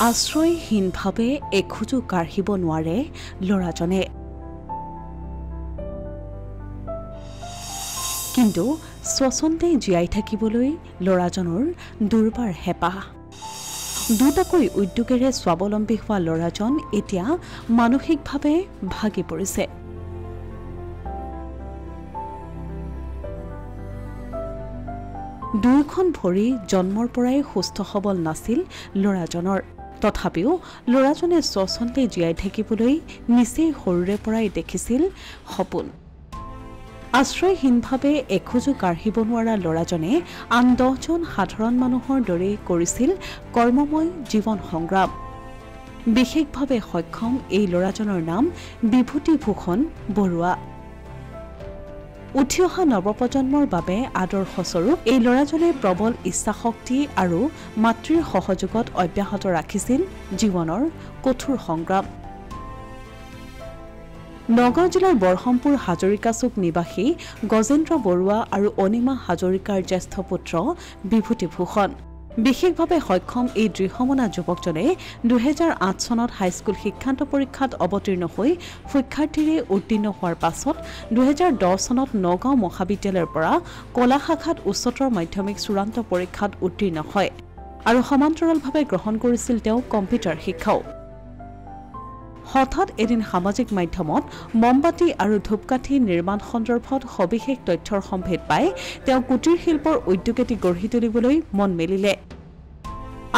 আশ্ৰয়হীনভাৱে এখোজো কাঢ়িব নোৱাৰে ল'ৰাজনে। কিন্তু স্বচ্ছন্দে জীয়াই থাকিবলৈ ল'ৰাজনৰ দুৰ্বাৰ হেঁপাহ। দুটাকৈ উদ্যোগেৰে স্বাৱলম্বী হোৱা ল'ৰাজন এতিয়া মানসিকভাৱে ভাগি পৰিছে। দুয়োখন ভৰি জন্মৰ পৰাই সুস্থ সবল নাছিল ল'ৰাজনৰ। তথাপিও ল'ৰাজনে স্বচ্ছন্দে জীয়াই থাকিবলৈ নিচেই সৰুৰে পৰাই দেখিছিল সপোন। আশ্ৰয়হীনভাৱে এখোজো কাঢ়িব নোৱাৰা ল'ৰাজনে আন 10জন সাধাৰণ মানুহৰ দৰেই কৰিছিল কৰ্মময় জীৱন সংগ্ৰাম। বিশেষভাৱে সক্ষম এই ল'ৰাজনৰ নাম বিভূতিভূষণ বৰুৱা। উঠি অহা নৱপ্ৰজন্মৰ বাবে আদৰ্শস্বৰূপ এই ল'ৰাজনে প্ৰবল ইচ্ছাশক্তি আৰু মাতৃৰ সহযোগত অব্যাহত ৰাখিছিল জীৱনৰ কঠোৰ সংগ্ৰাম। নগাঁও জিলাৰ বৰহমপুৰ হাজৰিকাচুক নিবাসী গজেন্দ্ৰ বৰুৱা আৰু অনিমা হাজৰিকাৰ জ্যেষ্ঠ পুত্ৰ বিভূতিভূষণ। বিশেষভাৱে সক্ষম এই দৃঢ়মনা যুৱকজনে 2008 চনত হাইস্কুল শিক্ষান্ত পৰীক্ষাত অৱতীৰ্ণ হৈ শিক্ষাৰ্থীৰে উত্তীৰ্ণ হোৱাৰ পাছত 2010 চনত নগাঁও মহাবিদ্যালয়ৰ পৰা কলা শাখাত উচ্চতৰ মাধ্যমিক চূড়ান্ত পৰীক্ষাত উত্তীৰ্ণ হয় আৰু সমান্তৰালভাৱে গ্ৰহণ কৰিছিল তেওঁ কম্পিউটাৰ শিক্ষাও। হঠাৎ এদিন সামাজিক মাধ্যমত মমবাতি আৰু ধূপকাঠি নিৰ্মাণ সন্দৰ্ভত সবিশেষ তথ্যৰ সম্ভেদ পাই তেওঁ কুটিৰ শিল্পৰ উদ্যোগ এটি গঢ়ি তুলিবলৈ মন মেলিলে।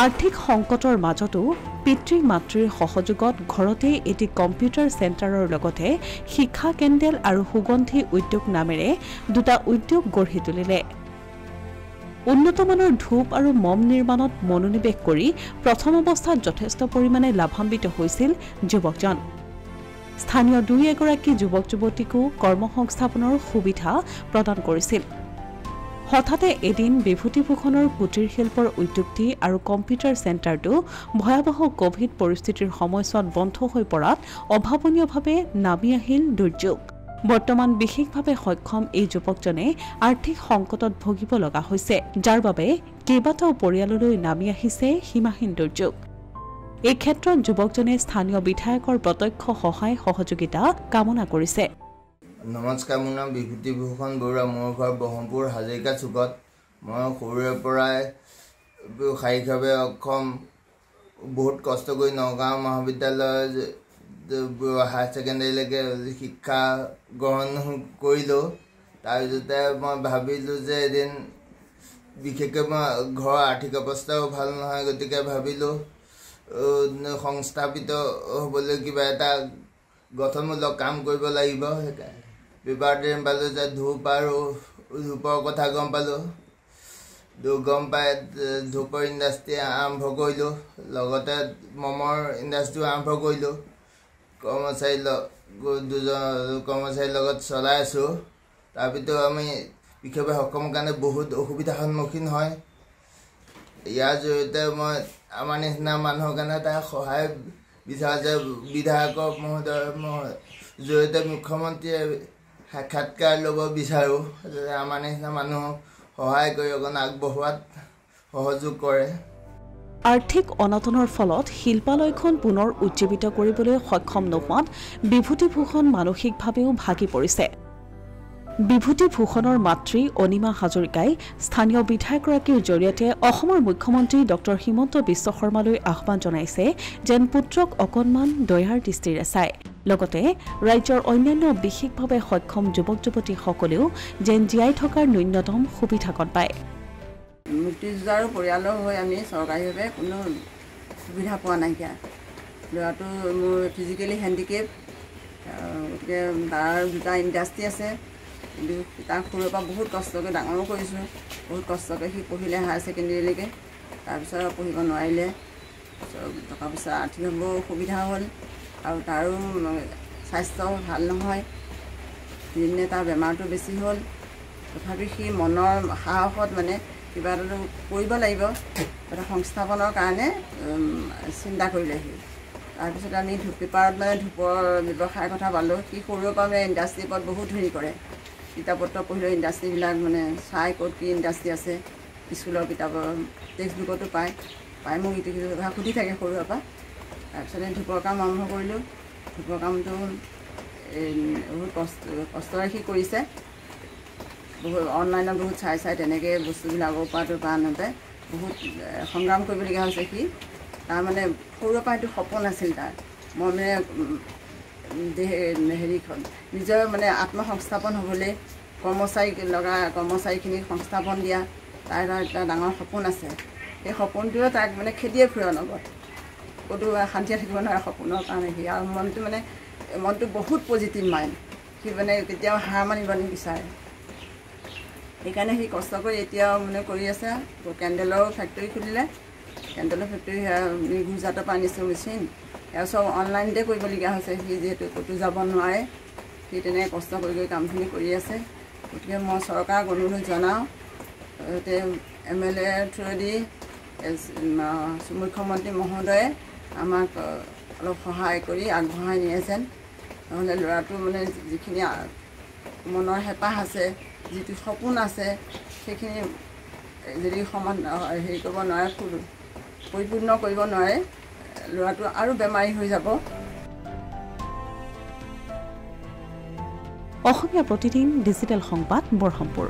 আৰ্থিক সংকটৰ মাজতো পিতৃ মাতৃৰ সহযোগত ঘৰতেই এটি কম্পিউটাৰ চেণ্টাৰৰ লগতে শিক্ষা কেন্দ্ৰ আৰু সুগন্ধি উদ্যোগ নামেৰে দুটা উদ্যোগ গঢ়ি তুলিলে। উন্নতমানৰ ধূপ আৰু মম নিৰ্মাণত মনোনিৱেশ কৰি প্ৰথম অৱস্থাত যথেষ্ট পৰিমাণে লাভান্বিত হৈছিল যুৱকজন। স্থানীয় 2-এগৰাকী যুৱক যুৱতীকো কৰ্মসংস্থাপনৰ সুবিধা প্ৰদান কৰিছিল। হঠাতে এদিন বিভূতিভূষণৰ কুটিৰ শিল্পৰ উদ্যোগটি আৰু কম্পিউটাৰ চেণ্টাৰটো ভয়াৱহ কোভিড পৰিস্থিতিৰ সময়ছোৱাত বন্ধ হৈ পৰাত অভাৱনীয়ভাৱে নামি আহিল দুৰ্যোগ। বৰ্তমান বিশেষভাৱে সক্ষম এই যুৱকজনে আৰ্থিক সংকটত ভুগিব লগা হৈছে, যাৰ বাবে কেইবাটাও পৰিয়াললৈ নামি আহিছে সীমাহীন দুৰ্যোগ। এই ক্ষেত্ৰত যুৱকজনে স্থানীয় বিধায়কৰ প্ৰত্যক্ষ সহায় সহযোগিতা কামনা কৰিছে। নমস্কাৰ, মোৰ নাম বিভূতিভূষণ বৰুৱা। মোৰ ঘৰ বৰহমপুৰ হাজৰিকা চুকত। মই সৰুৰে পৰাই শাৰীৰিকভাৱে অক্ষম। বহুত কষ্ট কৰি নগাঁও মহাবিদ্যালয় হায়াৰ ছেকেণ্ডেৰীলৈকে শিক্ষা গ্ৰহণ কৰিলোঁ। তাৰপিছতে মই ভাবিলোঁ যে এদিন বিশেষকৈ মই ঘৰৰ আৰ্থিক অৱস্থাও ভাল নহয়, গতিকে ভাবিলোঁ সংস্থাপিত হ'বলৈ কিবা এটা গঠনমূলক কাম কৰিব লাগিব। পেপাৰতে পালোঁ যে ধূপ আৰু ধূপৰ কথা গম পালোঁ। গম পাই ধূপৰ ইণ্ডাষ্ট্ৰি আৰম্ভ কৰিলোঁ, লগতে মমৰ ইণ্ডাষ্ট্ৰিও আৰম্ভ কৰিলোঁ। কৰ্মচাৰীৰ লগত চলাই আছোঁ। তাৰপিছত আমি বিশেষভাৱে সক্ষম কাৰণে বহুত অসুবিধাৰ সন্মুখীন হয়। ইয়াৰ জৰিয়তে মই আমাৰ নিচিনা মানুহৰ কাৰণে এটা সহায় বিচাৰোঁ যে বিধায়কৰ মহোদয়ৰ জৰিয়তে মুখ্যমন্ত্ৰীয়ে সাক্ষাৎকাৰ ল'ব বিচাৰোঁ, যে আমাৰ নিচিনা মানুহক সহায় কৰি অকণ আগবঢ়োৱাত সহযোগ কৰে। আৰ্থিক অনাটনৰ ফলত শিল্পালয়খন পুনৰ উজ্জীৱিত কৰিবলৈ সক্ষম নোহোৱাত বিভূতিভূষণ মানসিকভাৱেও ভাগি পৰিছে। বিভূতিভূষণৰ মাতৃ অনিমা হাজৰিকাই স্থানীয় বিধায়কগৰাকীৰ জৰিয়তে অসমৰ মুখ্যমন্ত্ৰী ডক্টৰ হিমন্ত বিশ্ব শৰ্মালৈ আহ্বান জনাইছে যেন পুত্ৰক অকণমান দয়াৰ দৃষ্টিৰে চায়। লগতে ৰাজ্যৰ অন্যান্য বিশেষভাৱে সক্ষম যুৱক যুৱতীসকলেও যেন জীয়াই থকাৰ ন্যূনতম সুবিধাকণ পায়। মুক্তিযোদ্ধাৰ পৰিয়ালৰ হৈ আমি চৰকাৰীভাৱে কোনো সুবিধা পোৱা নাইকিয়া। ল'ৰাটো মোৰ ফিজিকেলি হেণ্ডিকেপ, গতিকে তাৰ দুটা ইণ্ডাষ্ট্ৰি আছে। কিন্তু তাক সৰুৰে পৰা বহুত কষ্টকৈ ডাঙৰো কৰিছোঁ। বহুত কষ্টকৈ সি পঢ়িলে হায়াৰ ছেকেণ্ডেৰীলৈকে। তাৰপিছত পঢ়িব নোৱাৰিলে, টকা পইচা আৰ্থিকভাৱেও অসুবিধা হ'ল আৰু তাৰো স্বাস্থ্য ভাল নহয়। দিনে তাৰ বেমাৰটো বেছি হ'ল। তথাপি সি মনৰ সাহসত মানে কিবা এটা কৰিব লাগিব, এটা সংস্থাপনৰ কাৰণে চিন্তা কৰিলে সি। তাৰপিছত আমি পেপাৰত মানে ধূপৰ ব্যৱসায়ৰ কথা পালোঁ। সি সৰুৰে পৰা মানে ইণ্ডাষ্ট্ৰীৰ ওপৰত বহুত হেৰি কৰে। কিতাপ পত্ৰ পঢ়িলেও ইণ্ডাষ্ট্ৰিবিলাক মানে চাই ক'ত কি ইণ্ডাষ্ট্ৰি আছে, স্কুলৰ কিতাপৰ টেক্সট বুকতো পায়। প্ৰায় মোক ইটো সিটো কথা সুধি থাকে সৰুৰে পৰা। তাৰপিছতে ধূপৰ কাম আৰম্ভ কৰিলোঁ। ধূপৰ কামটো বহুত কষ্টৰে সি কৰিছে। বহুত অনলাইনত বহুত চাই তেনেকৈ বস্তুবিলাকৰ পৰাটো আনতে বহুত সংগ্ৰাম কৰিবলগীয়া হৈছে সি। তাৰমানে সৰুৰে পৰা এইটো সপোন আছিল তাৰ। মই মানে হেৰিখন নিজৰ মানে আত্মসংস্থাপন হ'বলৈ কৰ্মচাৰীখিনিক সংস্থাপন দিয়া তাৰ এটা ডাঙৰ সপোন আছে। সেই সপোনটোৱে তাক মানে খেদিয়ে ফুৰে অনবৰত, ক'তো শান্তিয়ে থাকিব নোৱাৰে সপোনৰ কাৰণে সি। আৰু মনটো বহুত পজিটিভ মাইণ্ড, সি মানে কেতিয়াও হাৰ মানিব নিবিচাৰে। সেইকাৰণে সি কষ্ট কৰি এতিয়াও মানে কৰি আছে। কেণ্ডেলৰ ফেক্টৰী খুলিলে। কেণ্ডেলৰ ফেক্টৰী গুজৰাটৰ পৰা আনিছোঁ মেচিন, সেয়া চব অনলাইনতে কৰিবলগীয়া হৈছে। সি যিহেতু ক'তো যাব নোৱাৰে, সি তেনেকৈ কষ্ট কৰি কামখিনি কৰি আছে। গতিকে মই চৰকাৰক অনুৰোধ জনাওঁ, MLA থ্ৰুৱেদি মুখ্যমন্ত্ৰী মহোদয়ে আমাক অলপ সহায় কৰি আগবঢ়াই নিয়ে যেন। নহ'লে ল'ৰাটোৰ মানে যিখিনি মনৰ হেঁপাহ আছে, যিটো সপোন আছে, সেইখিনি যদি হেৰি কৰিব নোৱাৰে, পৰিপূৰ্ণ কৰিব নোৱাৰে, ল'ৰাটো আৰু বেমাৰী হৈ যাব। অসমীয়া প্ৰতিদিন ডিজিটেল সংবাদ বৰহমপুৰ।